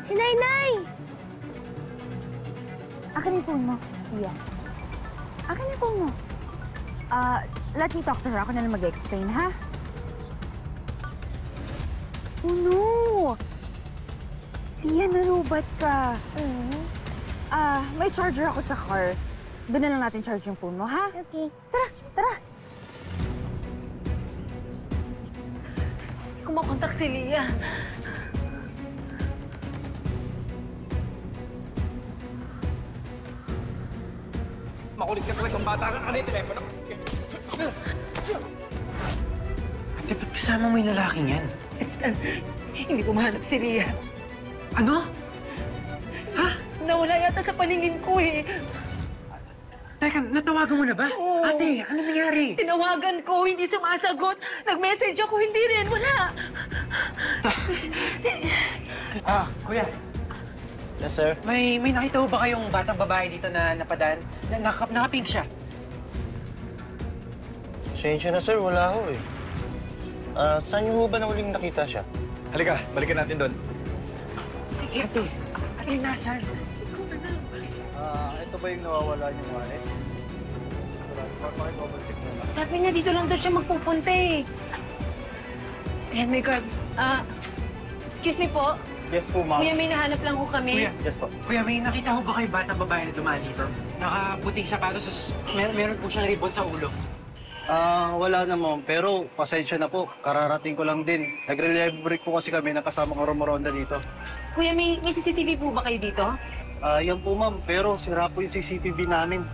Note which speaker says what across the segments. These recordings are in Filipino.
Speaker 1: Si Nainay! Akin yung phone mo. Iya. Akin yung phone mo. Let me talk to her. Ako na lang mag-explain, ha? Oh, no! Iya, nalubat ka. May charger ako sa car. Doon na lang natin charge yung phone mo, ha? Okay. Tara, tara!
Speaker 2: Hindi ko makontak si Leah.
Speaker 3: Makulit ka talaga itong bata ka. Ano yung telepono?
Speaker 4: Ate, ba't kasama mo yung lalaking yan?
Speaker 2: Tristan, hindi ko mahanap si Leah.
Speaker 4: Ano? Ha?
Speaker 2: Nawala yata sa paningin ko eh.
Speaker 4: Teka, natawagan mo na ba?
Speaker 2: Oo.
Speaker 4: Ate, ano nangyari?
Speaker 2: Tinawagan ko, hindi sumasagot. Nag-message ako, hindi rin. Wala.
Speaker 4: Kuya.
Speaker 5: Yes, sir.
Speaker 4: May nakita ho ba kayong batang babae dito na napadaan? Nakapink siya.
Speaker 5: Pasensya na, sir. Wala ho eh. Saan niyo ho ba na huling nakita siya?
Speaker 3: Halika, balikan natin doon.
Speaker 4: Ate, nasaan?
Speaker 5: Ito ba yung nawawala niyong wallet? Pakikovercheck mo na.
Speaker 2: Sabi niya dito lang daw siya magpupunta eh. Oh my God. Excuse me po.
Speaker 5: Yes po, ma'am.
Speaker 2: Kuya, may nahanap lang ko kami.
Speaker 4: Kuya.
Speaker 5: Yes po.
Speaker 4: Kuya, may nakita ho ba kayong batang babae na dumaan dito? Nakaputing sapatos, meron po siyang ribbon sa ulo.
Speaker 5: Wala na, ma'am. Pero pasensya na po. Kararating ko lang din. Nag-relive break po kasi kami na kasama ko rumoronda dito.
Speaker 2: Kuya, may CCTV po ba kayo dito?
Speaker 5: Yan po, ma'am. Pero sira po yung CCTV namin.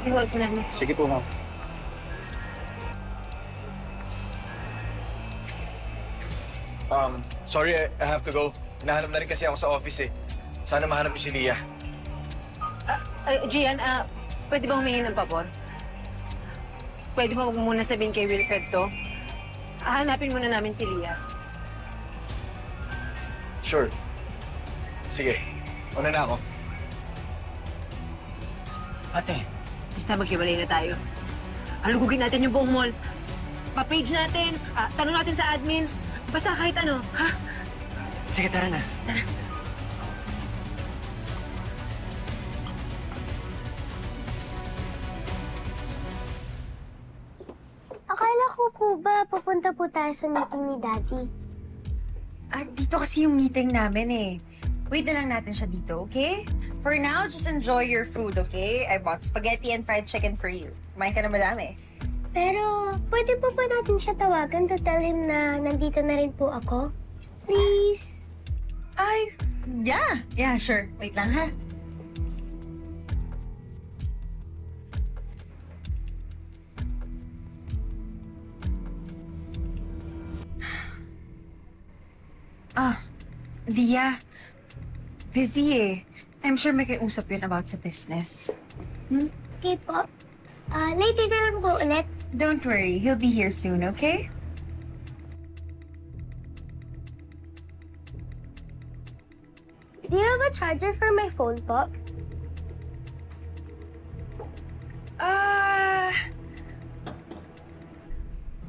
Speaker 2: Sige po, salamat.
Speaker 5: Sige po, ma'am.
Speaker 3: Sorry, I have to go. Hinahanap na rin kasi ako sa office eh. Sana mahanap niyo si Leah.
Speaker 2: Gian, pwede ba humingi ng pabor? Pwede ba huwag muna sabihin kay Wilfred to? Hanapin muna namin si Leah.
Speaker 3: Sure. Sige, una na ako.
Speaker 4: Ate,
Speaker 2: Basta maghiwalay na tayo. Halugugin natin yung buong mall. Pa-page natin, tanong natin sa admin. Basta kahit ano, ha?
Speaker 4: sige, tara na.
Speaker 2: Tara.
Speaker 1: Akala ko po ba pupunta po tayo sa meeting ni Daddy?
Speaker 6: Dito kasi yung meeting namin eh. Wait na lang natin siya dito, okay? For now, just enjoy your food, okay? I bought spaghetti and fried chicken for you. Kumain ka na madami.
Speaker 1: Pero, pwede po ba natin siya tawagan to tell him na nandito na rin po ako? Please?
Speaker 6: Yeah. Yeah, sure. Wait lang, ha? Leah. Busy eh. I'm sure may kausap yun about sa business.
Speaker 1: Okay po. Later na lang po ulit.
Speaker 6: Don't worry. He'll be here soon, okay?
Speaker 1: Do you have a charger for my phone po?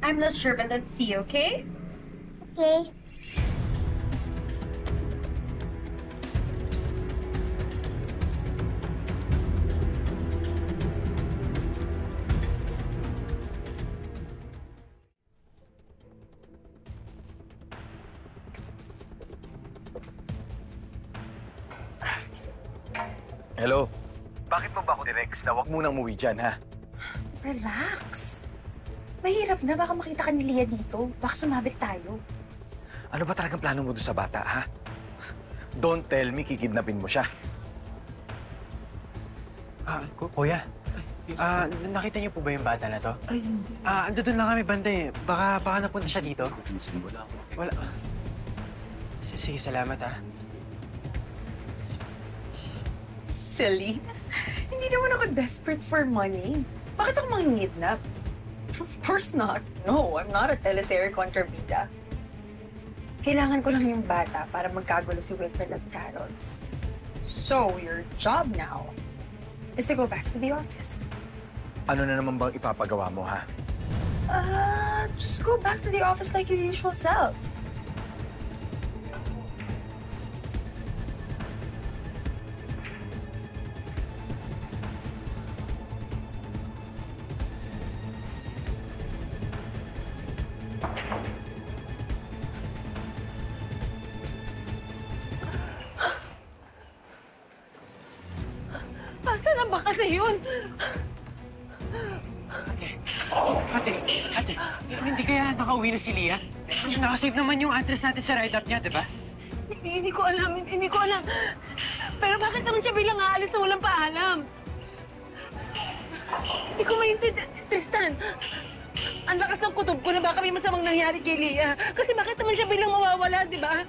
Speaker 6: I'm not sure, but let's see, okay?
Speaker 1: Okay.
Speaker 3: Hello? Bakit mo ba ako tinext na huwag munang umuwi dyan, ha?
Speaker 6: Relax. Mahirap na. Baka makita ka ni Leah dito. Baka sumabit tayo.
Speaker 3: Ano ba talagang plano mo doon sa bata, ha? Don't tell me kikidnapin mo siya.
Speaker 4: Kuya. Nakita niyo po ba yung bata na to? Ay, hindi. Andun lang kami banda eh. Baka napunta siya dito. Wala. Sige, salamat
Speaker 6: Silly. Hindi naman ako desperate for money. Bakit ako mangingidnap? Of course not. No, I'm not a teleserye kontrabida. Kailangan ko lang yung bata para magkagulo si Wilfred at Carol. So, your job now is to go back to the office.
Speaker 3: Ano na naman bang ipapagawa mo, ha?
Speaker 6: Just go back to the office like your usual self.
Speaker 2: ba kasi yun?
Speaker 4: Ate, hindi kaya nakauwi na si Lia? Nakasave naman yung address natin sa write-up niya, di ba?
Speaker 2: Hindi ko alam. Pero bakit naman siya bilang aalis na walang paalam? Hindi ko maintindihan. Tristan, ang lakas ng kutob ko na baka may masamang nangyari kay Lia. Kasi bakit naman siya bilang mawawala, di ba?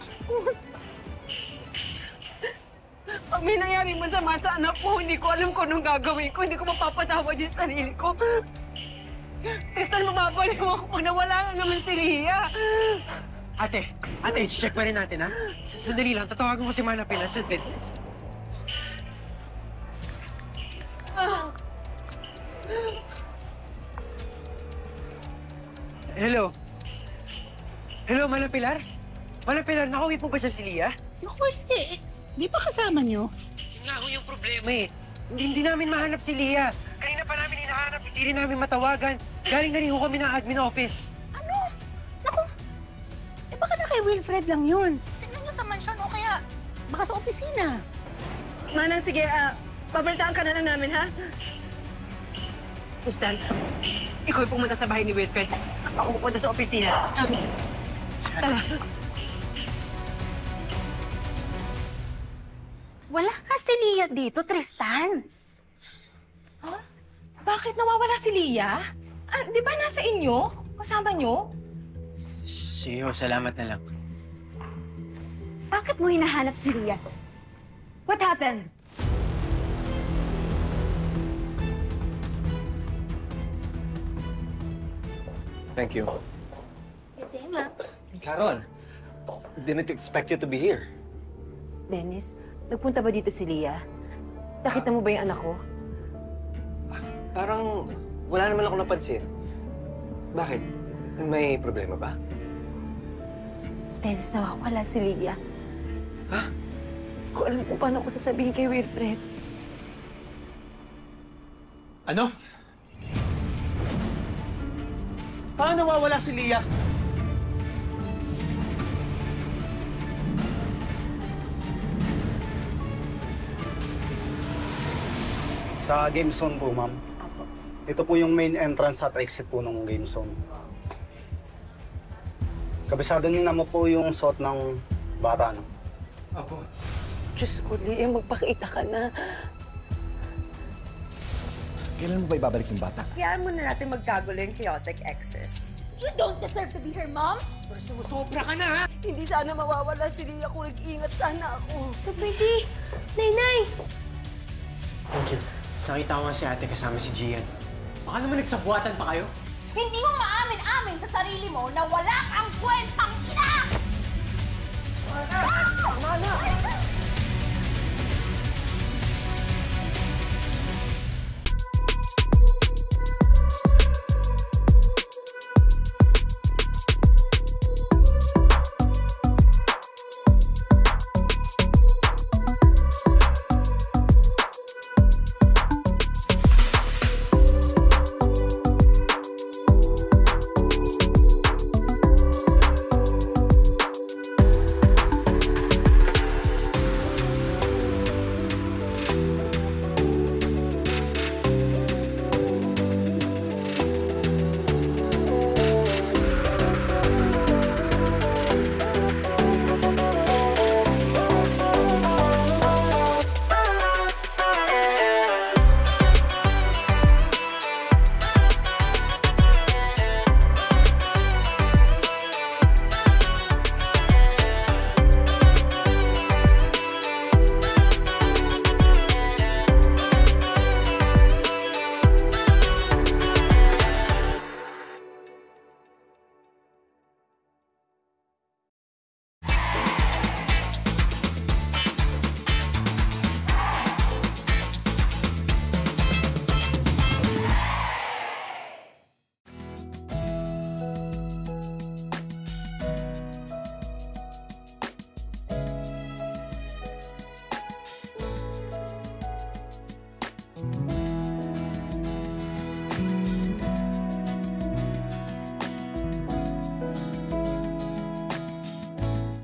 Speaker 2: Pag may nangyari masama sa anak ko, hindi ko alam kung anong gagawin ko. Hindi ko mapapatawad yung sarili ko. Tristan, mababaliw ako pag nawala na naman si Lia.
Speaker 4: Ate, check pa rin natin, ha? Sandali lang, tatawagan ko si Mana Pilas. Hello? Hello, Mana Pilar? Mana Pilar, nakauwi po ba siya si Lia?
Speaker 7: Hindi. Di ba kasama niyo?
Speaker 4: Yun nga ho yung problema eh. Hindi namin mahanap si Lia. Kanina pa namin hinahanap, hindi rin namin matawagan. Galing na rin ho kami ng admin office.
Speaker 7: Ano? Naku, baka na kay Wilfred lang yun. Tingnan niyo sa mansyon o kaya baka sa opisina.
Speaker 2: Manang, sige, pabalitaan ka na lang namin, ha? Tristan, ikaw ay pumunta sa bahay ni Wilfred. Ako pupunta sa opisina. Tara.
Speaker 1: Wala ka si Lia dito, Tristan.
Speaker 8: Huh? Bakit nawawala si Lia? Di ba nasa inyo? Kasama nyo?
Speaker 4: Sige ho, salamat na lang.
Speaker 1: Bakit mo hinahanap si Lia? What happened?
Speaker 3: Thank you. Carol, didn't expect you to be here.
Speaker 2: Dennis, nagpunta ba dito si Lia? Nakita mo ba yung anak ko?
Speaker 3: Parang wala naman ako napansin. Bakit? May problema ba?
Speaker 2: Dennis, nawawala si Lia.
Speaker 3: Ha?
Speaker 2: Hindi ko alam kung paano ko sasabihin kay Wilfred.
Speaker 3: Ano?
Speaker 5: Paano nawawala si Lia? Sa game zone po, ma'am. Ito po yung main entrance at exit po ng game zone. Kabisado niyo naman po yung suot ng bata, no?
Speaker 4: Opo.
Speaker 2: Diyos ko, Lia, magpakita ka na.
Speaker 3: Kailan mo ba ibabalik yung bata?
Speaker 6: Kayaan muna natin magkagulo yung chaotic exes.
Speaker 8: You don't deserve to be her mom!
Speaker 4: Pero sumusobra ka na, ha?
Speaker 2: Hindi sana mawawala si Lia kung nag-iingat sana ako.
Speaker 8: Kapwede! Nay!
Speaker 4: Thank you. Nakita ko nga si ate kasama si Gian. Baka naman nagsabuatan pa kayo?
Speaker 8: Hindi mo maamin-amin sa sarili mo na wala kang kwentang ina!